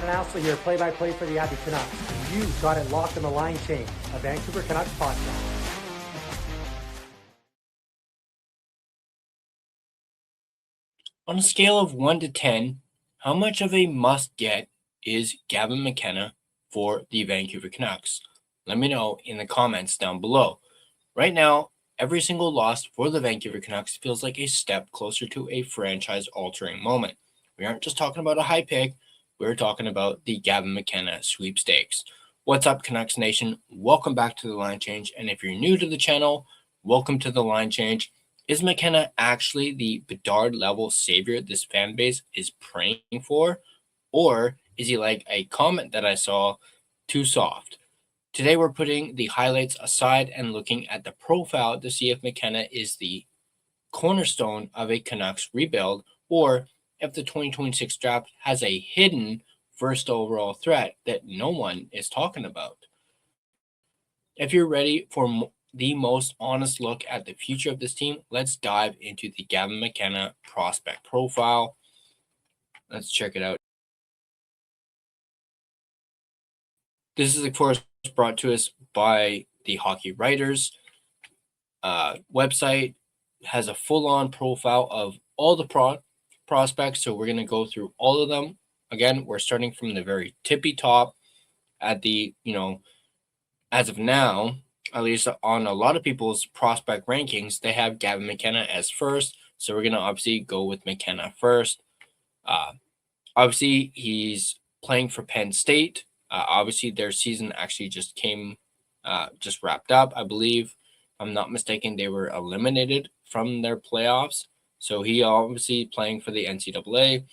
Gavin Astley here, play-by-play for the Abby Canucks. You got it locked in the line change, a Vancouver Canucks podcast. On a scale of 1 to 10, how much of a must-get is Gavin McKenna for the Vancouver Canucks? Let me know in the comments down below. Right now, every single loss for the Vancouver Canucks feels like a step closer to a franchise-altering moment. We aren't just talking about a high pick, we're talking about the Gavin McKenna sweepstakes. What's up, Canucks Nation? Welcome back to the Line Change, and if you're new to the channel, welcome to the Line Change. Is McKenna actually the Bedard-level savior this fan base is praying for? Or is he like a comment that I saw, too soft? Today we're putting the highlights aside and looking at the profile to see if McKenna is the cornerstone of a Canucks rebuild, or if the 2026 draft has a hidden first overall threat that no one is talking about. If you're ready for the most honest look at the future of this team, let's dive into the Gavin McKenna prospect profile. Let's check it out. This is, of course, brought to us by the Hockey Writers website. Has a full-on profile of all the prospects, so we're going to go through all of them. Again, we're starting from the very tippy top at the, as of now, at least on a lot of people's prospect rankings, they have Gavin McKenna as first. So we're going to obviously go with McKenna first. Obviously, he's playing for Penn State. Obviously, their season actually just wrapped up, I believe. If I'm not mistaken, they were eliminated from their playoffs. So he obviously playing for the NCAA.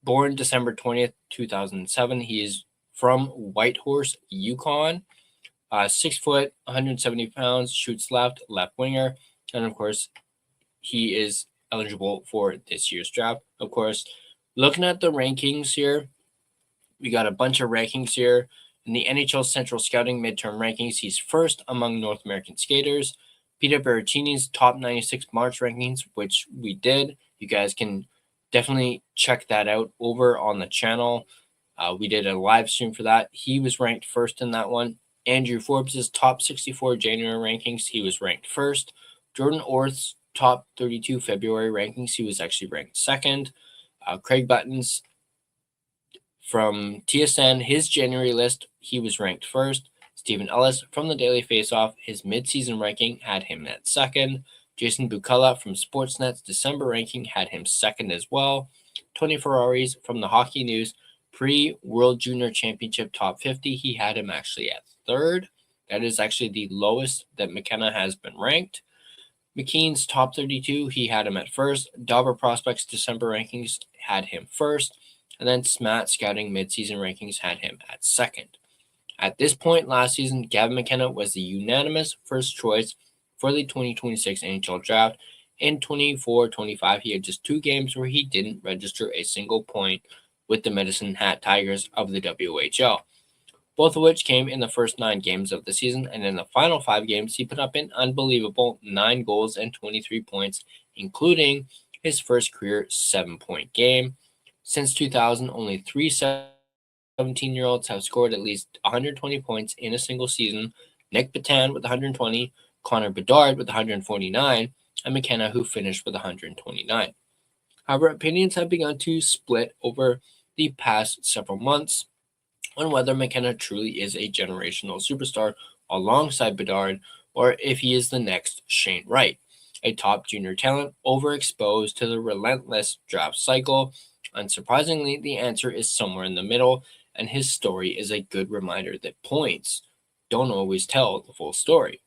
Born December 20th, 2007. He is from Whitehorse, Yukon. 6 foot, 170 pounds, shoots left winger. And of course, he is eligible for this year's draft. Of course, looking at the rankings here, we got a bunch of rankings here. In the NHL Central Scouting midterm rankings, he's first among North American skaters. Peter Berrettini's top 96 March rankings, which we did. You guys can definitely check that out over on the channel. We did a live stream for that. He was ranked first in that one. Andrew Forbes' top 64 January rankings, he was ranked first. Jordan Orth's top 32 February rankings, he was actually ranked second. Craig Button's from TSN, his January list, he was ranked first. Stephen Ellis from the Daily Faceoff, his midseason ranking had him at second. Jason Bukala from Sportsnet's December ranking had him second as well. Tony Ferraris from the Hockey News pre-World Junior Championship top 50, he had him actually at third. That is actually the lowest that McKenna has been ranked. McKean's top 32, he had him at first. Dauber Prospects December rankings had him first. And then SMAT Scouting midseason rankings had him at second. At this point last season, Gavin McKenna was the unanimous first choice for the 2026 NHL Draft. In 24-25, he had just 2 games where he didn't register a single point with the Medicine Hat Tigers of the WHL, both of which came in the first 9 games of the season. And in the final 5 games, he put up an unbelievable 9 goals and 23 points, including his first career 7-point game. Since 2000, only 3 17-year-olds have scored at least 120 points in a single season. Nick Patan with 120, Connor Bedard with 149, and McKenna, who finished with 129. However, opinions have begun to split over the past several months on whether McKenna truly is a generational superstar alongside Bedard, or if he is the next Shane Wright, a top junior talent overexposed to the relentless draft cycle. Unsurprisingly, the answer is somewhere in the middle, and his story is a good reminder that points don't always tell the full story.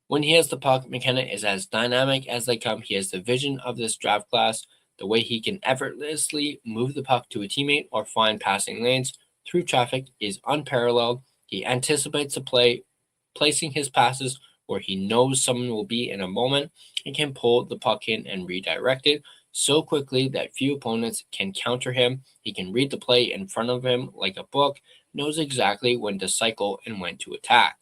When he has the puck, McKenna is as dynamic as they come. He has the vision of this draft class. The way he can effortlessly move the puck to a teammate or find passing lanes through traffic is unparalleled. He anticipates the play, placing his passes where he knows someone will be in a moment, and can pull the puck in and redirect it so quickly that few opponents can counter him. He can read the play in front of him like a book, knows exactly when to cycle and when to attack.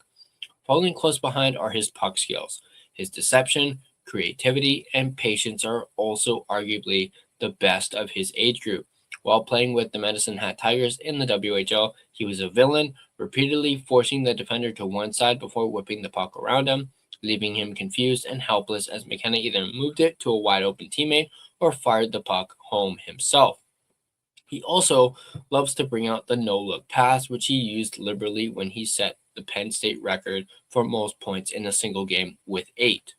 Following close behind are his puck skills. His deception, creativity, and patience are also arguably the best of his age group. While playing with the Medicine Hat Tigers in the WHL, he was a villain, repeatedly forcing the defender to one side before whipping the puck around him, leaving him confused and helpless as McKenna either moved it to a wide open teammate or fired the puck home himself. He also loves to bring out the no-look pass, which he used liberally when he set the Penn State record for most points in a single game with 8.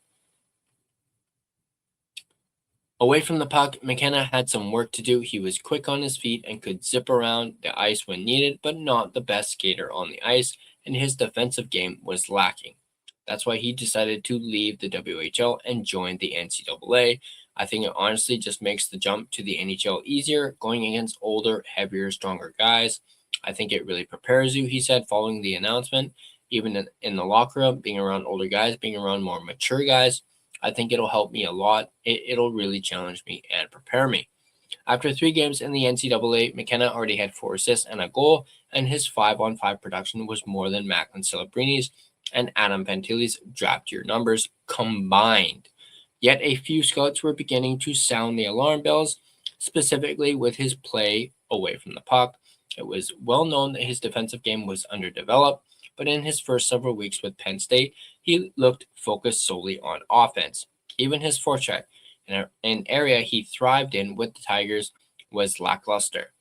Away from the puck, McKenna had some work to do. He was quick on his feet and could zip around the ice when needed, but not the best skater on the ice, and his defensive game was lacking. That's why he decided to leave the WHL and join the NCAA. I think it honestly just makes the jump to the NHL easier, going against older, heavier, stronger guys. I think it really prepares you, he said following the announcement. Even in the locker room, being around older guys, being around more mature guys, I think it'll help me a lot. It'll really challenge me and prepare me. After 3 games in the NCAA, McKenna already had 4 assists and a goal, and his 5-on-5 production was more than Macklin Celebrini's and Adam Fantilli's draft year numbers combined. Yet a few scouts were beginning to sound the alarm bells, specifically with his play away from the puck. It was well known that his defensive game was underdeveloped, but in his first several weeks with Penn State, he looked focused solely on offense. Even his forecheck, an area he thrived in with the Tigers, was lackluster.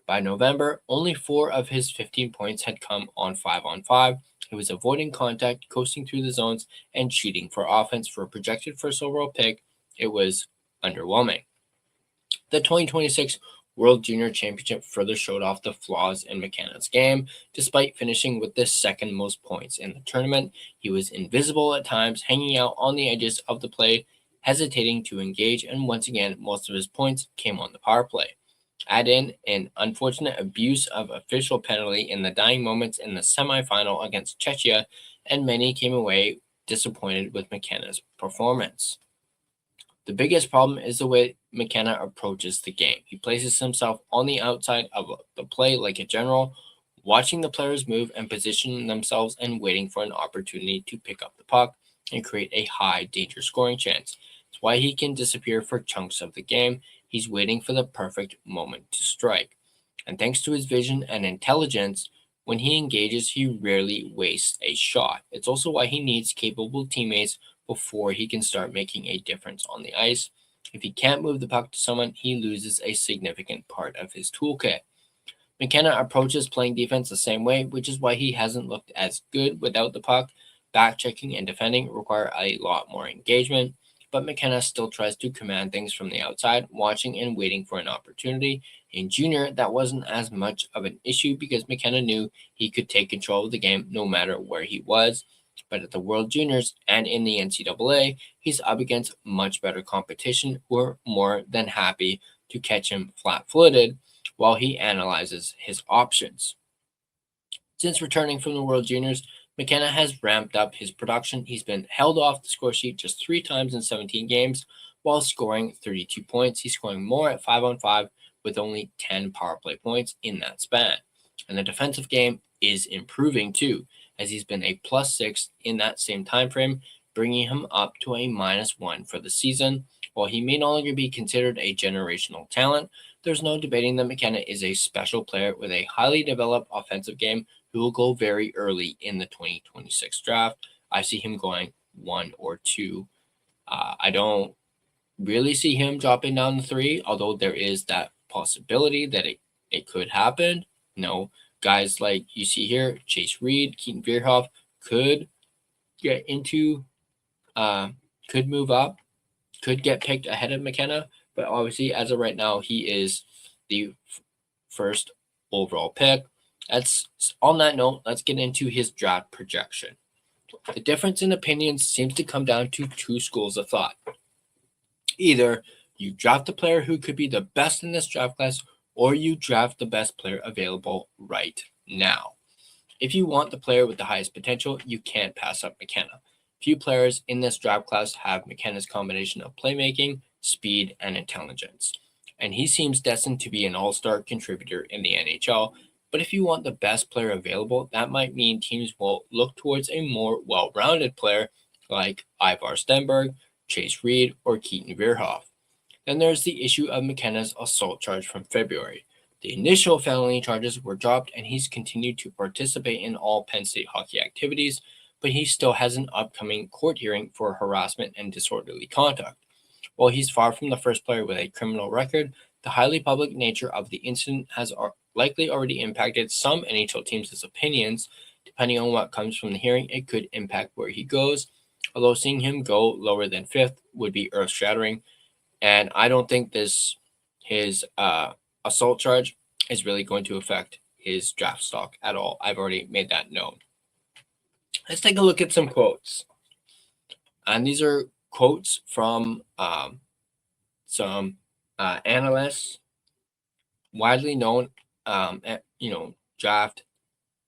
By November, only 4 of his 15 points had come on 5-on-5. He was avoiding contact, coasting through the zones, and cheating for offense. For a projected first overall pick, it was underwhelming. The 2026 World Junior Championship further showed off the flaws in McKenna's game. Despite finishing with the second most points in the tournament, he was invisible at times, hanging out on the edges of the play, hesitating to engage, and once again, most of his points came on the power play. Add in an unfortunate abuse of official penalty in the dying moments in the semifinal against Czechia, and many came away disappointed with McKenna's performance. The biggest problem is the way McKenna approaches the game. He places himself on the outside of the play like a general, watching the players move and position themselves and waiting for an opportunity to pick up the puck and create a high danger scoring chance. It's why he can disappear for chunks of the game. He's waiting for the perfect moment to strike. And thanks to his vision and intelligence, when he engages, he rarely wastes a shot. It's also why he needs capable teammates before he can start making a difference on the ice. If he can't move the puck to someone, he loses a significant part of his toolkit. McKenna approaches playing defense the same way, which is why he hasn't looked as good without the puck. Back checking and defending require a lot more engagement, but McKenna still tries to command things from the outside, watching and waiting for an opportunity. In junior, that wasn't as much of an issue because McKenna knew he could take control of the game no matter where he was. But at the World Juniors and in the NCAA, he's up against much better competition who are more than happy to catch him flat-footed while he analyzes his options. Since returning from the World Juniors, McKenna has ramped up his production. He's been held off the score sheet just 3 times in 17 games while scoring 32 points. He's scoring more at 5-on-5 with only 10 power play points in that span. And the defensive game is improving too, as he's been a +6 in that same time frame, bringing him up to a -1 for the season. While he may no longer be considered a generational talent, there's no debating that McKenna is a special player with a highly developed offensive game who will go very early in the 2026 draft. I see him going 1 or 2. I don't really see him dropping down to 3, although there is that possibility that it could happen. Guys like you see here, Chase Reed, Keaton Vierhoff could get into, could move up, could get picked ahead of McKenna. But obviously, as of right now, he is the first overall pick. On that note, let's get into his draft projection. The difference in opinions seems to come down to 2 schools of thought. Either you draft a player who could be the best in this draft class, or you draft the best player available right now. If you want the player with the highest potential, you can't pass up McKenna. Few players in this draft class have McKenna's combination of playmaking, speed, and intelligence. And he seems destined to be an all-star contributor in the NHL. But if you want the best player available, that might mean teams will look towards a more well-rounded player like Ivar Stenberg, Chase Reed, or Keaton Vierhoff. Then there's the issue of McKenna's assault charge from February. The initial felony charges were dropped, and he's continued to participate in all Penn State hockey activities, but he still has an upcoming court hearing for harassment and disorderly conduct. While he's far from the first player with a criminal record, the highly public nature of the incident has likely already impacted some NHL teams' opinions. Depending on what comes from the hearing, it could impact where he goes, although seeing him go lower than 5th would be earth-shattering. And I don't think his assault charge is really going to affect his draft stock at all. I've already made that known. Let's take a look at some quotes. And these are quotes from some analysts, widely known, draft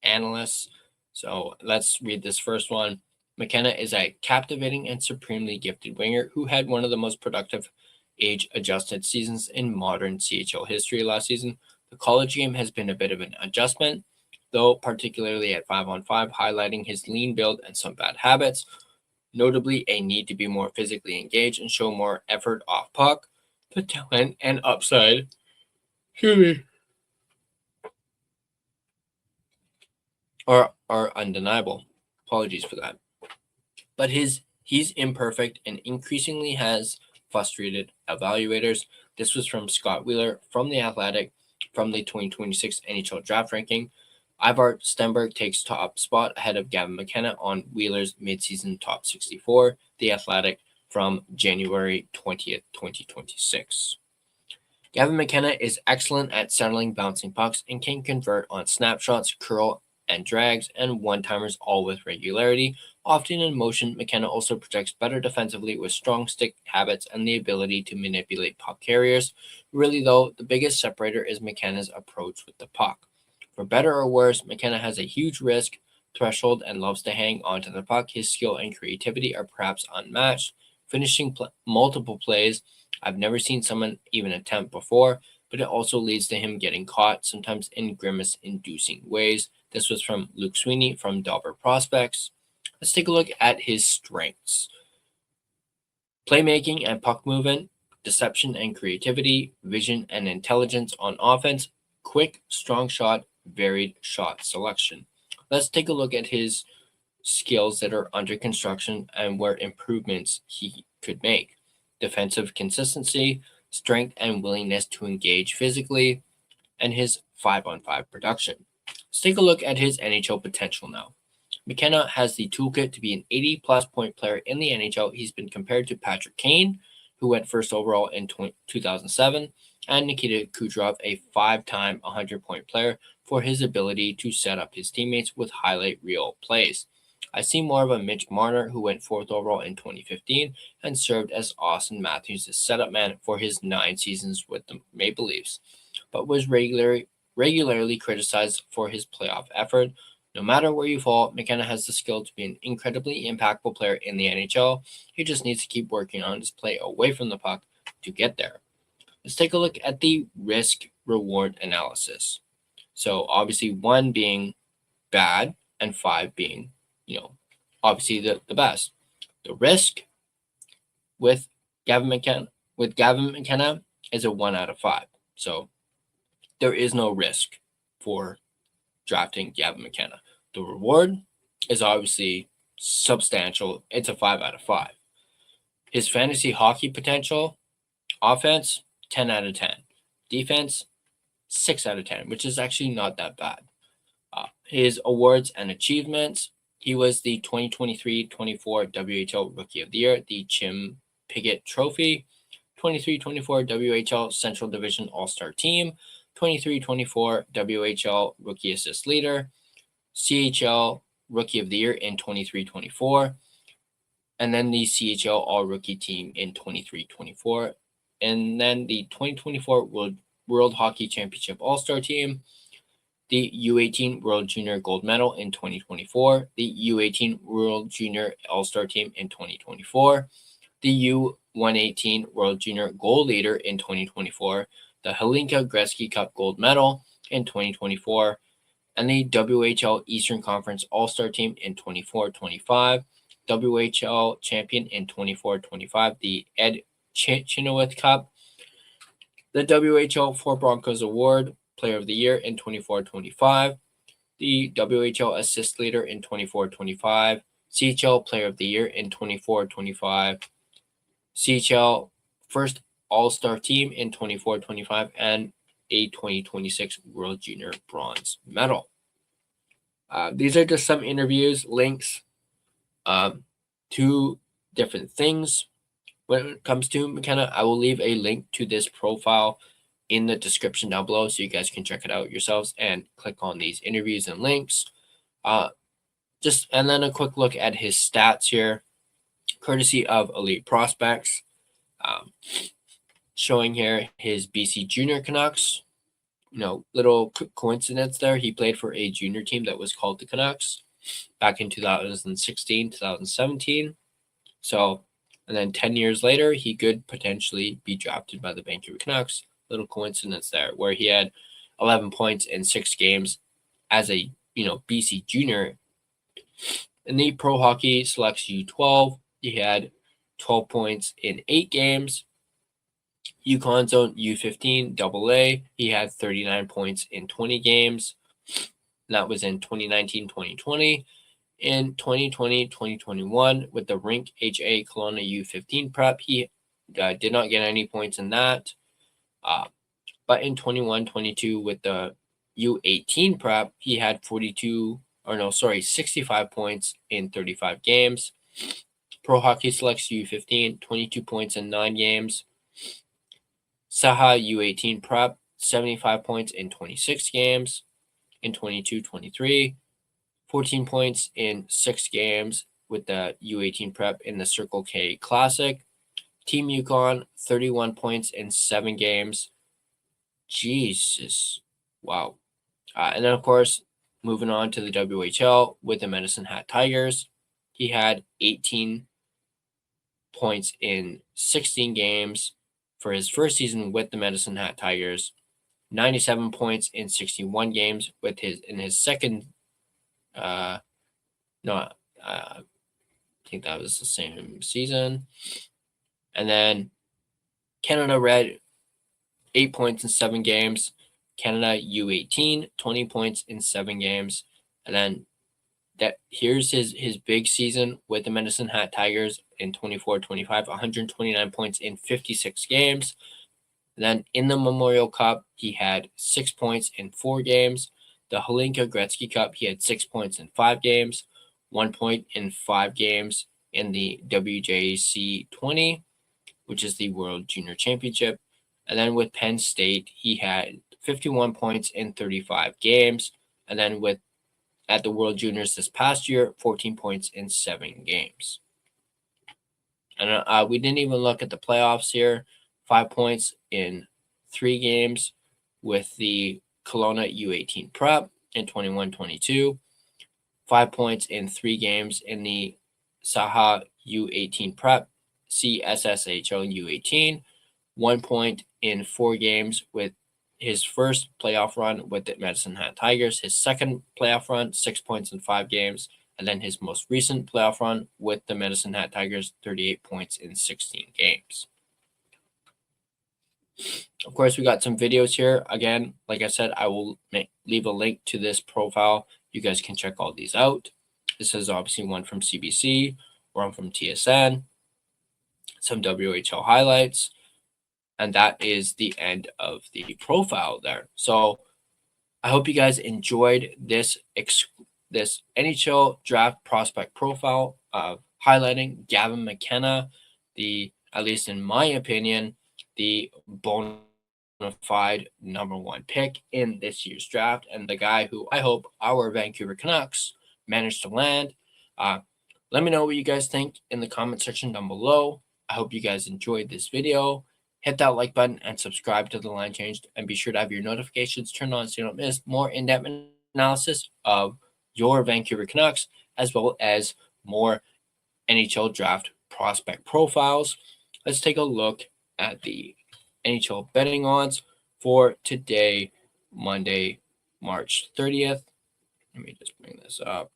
analysts. So let's read this first one. McKenna is a captivating and supremely gifted winger who had one of the most productive age-adjusted seasons in modern CHL history last season. The college game has been a bit of an adjustment, though particularly at 5-on-5, highlighting his lean build and some bad habits, notably a need to be more physically engaged and show more effort off puck. The talent and upside are undeniable. Apologies for that. But he's imperfect and increasingly has frustrated evaluators. This was from Scott Wheeler from The Athletic from the 2026 NHL Draft Ranking. Ivar Stenberg takes top spot ahead of Gavin McKenna on Wheeler's midseason top 64, The Athletic from January 20th, 2026. Gavin McKenna is excellent at settling bouncing pucks and can convert on snapshots, curl and drags, and one-timers, all with regularity. Often in motion, McKenna also projects better defensively with strong stick habits and the ability to manipulate puck carriers. Really, though, the biggest separator is McKenna's approach with the puck. For better or worse, McKenna has a huge risk threshold and loves to hang onto the puck. His skill and creativity are perhaps unmatched, finishing multiple plays I've never seen someone even attempt before, but it also leads to him getting caught, sometimes in grimace-inducing ways. This was from Luke Sweeney from Dobber Prospects. Let's take a look at his strengths. Playmaking and puck movement, deception and creativity, vision and intelligence on offense, quick, strong shot, varied shot selection. Let's take a look at his skills that are under construction and where improvements he could make. Defensive consistency, strength and willingness to engage physically, and his 5-on-5 production. Let's take a look at his NHL potential now. McKenna has the toolkit to be an 80-plus point player in the NHL. He's been compared to Patrick Kane, who went first overall in 2007, and Nikita Kucherov, a 5-time 100-point player, for his ability to set up his teammates with highlight reel plays. I see more of a Mitch Marner, who went 4th overall in 2015 and served as Austin Matthews' setup man for his 9 seasons with the Maple Leafs, but was regularly criticized for his playoff effort. No matter where you fall, McKenna has the skill to be an incredibly impactful player in the NHL. He just needs to keep working on his play away from the puck to get there. Let's take a look at the risk-reward analysis. So obviously 1 being bad and 5 being, obviously the best. The risk with Gavin McKenna is a 1 out of 5. So there is no risk for drafting Gavin McKenna. The reward is obviously substantial. It's a 5 out of 5. His fantasy hockey potential, offense, 10 out of 10. Defense, 6 out of 10, which is actually not that bad. His awards and achievements, he was the 2023-24 WHL Rookie of the Year, the Jim Piggott Trophy, 23-24 WHL Central Division All-Star Team, 23-24 WHL Rookie Assist Leader, CHL Rookie of the Year in 23-24, and then the CHL All-Rookie Team in 23-24, and then the 2024 World Hockey Championship All-Star Team, the U18 World Junior Gold Medal in 2024, the U18 World Junior All-Star Team in 2024, the U118 World Junior Goal Leader in 2024, the Hlinka Gretzky Cup Gold Medal in 2024, and the WHL Eastern Conference All-Star Team in 24-25, WHL Champion in 24-25, the Ed Chenoweth Cup, the WHL 4 Broncos Award, Player of the Year in 24-25, the WHL Assist Leader in 24-25, CHL Player of the Year in 24-25, CHL First All-Star Team in 24-25, and a 2026 World Junior Bronze Medal. These are just some interviews, links to different things. When it comes to McKenna, I will leave a link to this profile in the description down below so you guys can check it out yourselves and click on these interviews and links. And then a quick look at his stats here, courtesy of Elite Prospects. Showing here his BC Junior Canucks. Little coincidence there. He played for a junior team that was called the Canucks back in 2016, 2017. So, and then 10 years later, he could potentially be drafted by the Vancouver Canucks. Little coincidence there, where he had 11 points in 6 games as a BC junior. In the Pro Hockey Selects U12, he had 12 points in 8 games. Yukon Zone U15 AA, he had 39 points in 20 games. That was in 2019-2020. In 2020-2021, with the Rink HA Kelowna U15 prep, he did not get any points in that. But in 21-22, with the U18 prep, he had 65 points in 35 games. Pro Hockey Selects U15, 22 points in 9 games. Saha U18 prep, 75 points in 26 games. In 22-23, 14 points in 6 games with the U18 prep in the Circle K Classic. Team Yukon, 31 points in 7 games. Jesus. Wow. And then, of course, moving on to the WHL with the Medicine Hat Tigers, he had 18 points in 16 games for his first season with the Medicine Hat Tigers. 97 points in 61 games in his second. I think that was the same season. And then Canada Red, 8 points in 7 games. Canada U18, 20 points in 7 games. And then here's his big season with the Medicine Hat Tigers in 24-25, 129 points in 56 games. And then in the Memorial Cup, he had 6 points in 4 games. The Hlinka Gretzky Cup, he had 6 points in 5 games, 1 point in 5 games in the WJC 20, which is the World Junior Championship. And then with Penn State, he had 51 points in 35 games. And then at the World Juniors this past year, 14 points in 7 games. And we didn't even look at the playoffs here. 5 points in 3 games with the Kelowna U18 prep in 21-22. 5 points in 3 games in the Saha U18 prep, CSSHL U18. 1 point in 4 games with his first playoff run with the Medicine Hat Tigers. His second playoff run, 6 points in 5 games. And then his most recent playoff run with the Medicine Hat Tigers, 38 points in 16 games. Of course, we got some videos here. Again, like I said, I will leave a link to this profile. You guys can check all these out. This is obviously one from CBC, one from TSN, some WHL highlights, and that is the end of the profile there. So I hope you guys enjoyed this NHL Draft Prospect Profile of highlighting Gavin McKenna, at least in my opinion, the bona fide number 1 pick in this year's draft, and the guy who I hope our Vancouver Canucks managed to land. Let me know what you guys think in the comment section down below. I hope you guys enjoyed this video. Hit that like button and subscribe to The Line Changed, and be sure to have your notifications turned on so you don't miss more in-depth analysis of your Vancouver Canucks, as well as more NHL Draft Prospect Profiles. Let's take a look at the NHL betting odds for today, Monday, March 30th. Let me just bring this up.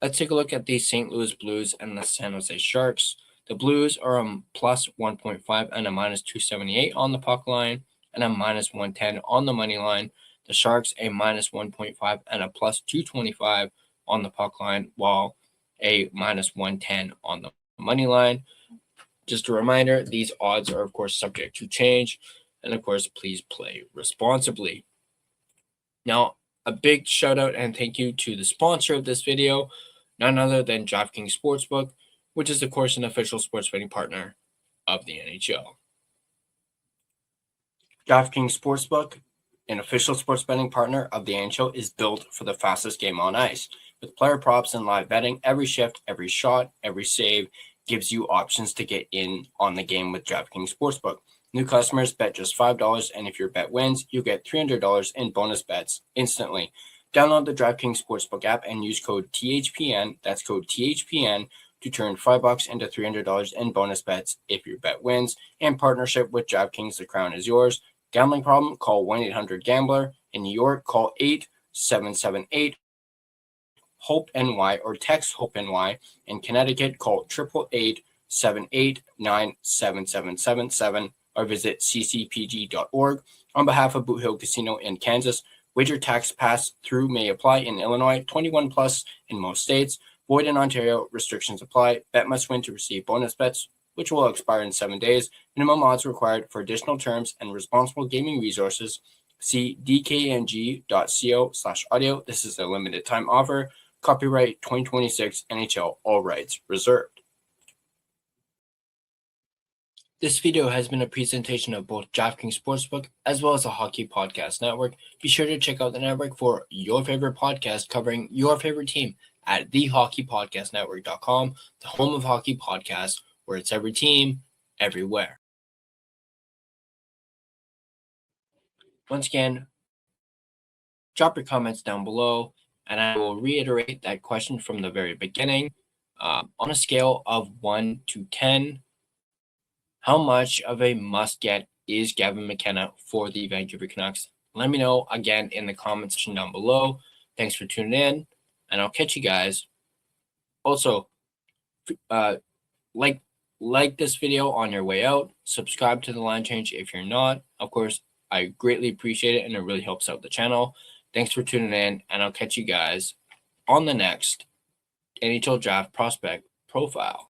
Let's take a look at the St. Louis Blues and the San Jose Sharks. The Blues are a plus 1.5 and a minus 278 on the puck line and a minus 110 on the money line. The Sharks a minus 1.5 and a plus 225 on the puck line, while a minus 110 on the money line. Just a reminder, these odds are, of course, subject to change. And, of course, please play responsibly. Now, a big shout out and thank you to the sponsor of this video, none other than DraftKings Sportsbook, which is, of course, an official sports betting partner of the NHL. DraftKings Sportsbook, an official sports betting partner of the NHL, is built for the fastest game on ice. With player props and live betting, every shift, every shot, every save gives you options to get in on the game with DraftKings Sportsbook. New customers bet just $5, and if your bet wins, you get $300 in bonus bets instantly. Download the DraftKings Sportsbook app and use code THPN, that's code THPN, to turn $5 into $300 in bonus bets if your bet wins. In partnership with DraftKings, the crown is yours. Gambling problem? Call 1-800-GAMBLER. In New York, call 877-8-HOPE-NY or text HOPE-NY. In Connecticut, call 888-789-7777 or visit ccpg.org. On behalf of Boot Hill Casino in Kansas, wager tax pass-through may apply in Illinois, 21 plus in most states. Void in Ontario, restrictions apply. Bet must win to receive bonus bets, which will expire in 7 days. Minimum odds required. For additional terms and responsible gaming resources, see dkng.co/audio. This is a limited time offer. Copyright 2026 NHL, all rights reserved. This video has been a presentation of both DraftKings Sportsbook as well as the Hockey Podcast Network. Be sure to check out the network for your favorite podcast covering your favorite team at thehockeypodcastnetwork.com, the home of hockey podcasts, where it's every team, everywhere. Once again, drop your comments down below, and I will reiterate that question from the very beginning. On a scale of 1 to 10, how much of a must-get is Gavin McKenna for the Vancouver Canucks? Let me know again in the comment section down below. Thanks for tuning in, and I'll catch you guys. Also, like this video on your way out. Subscribe to the Line Change if you're not. Of course, I greatly appreciate it, and it really helps out the channel. Thanks for tuning in, and I'll catch you guys on the next NHL Draft Prospect Profile.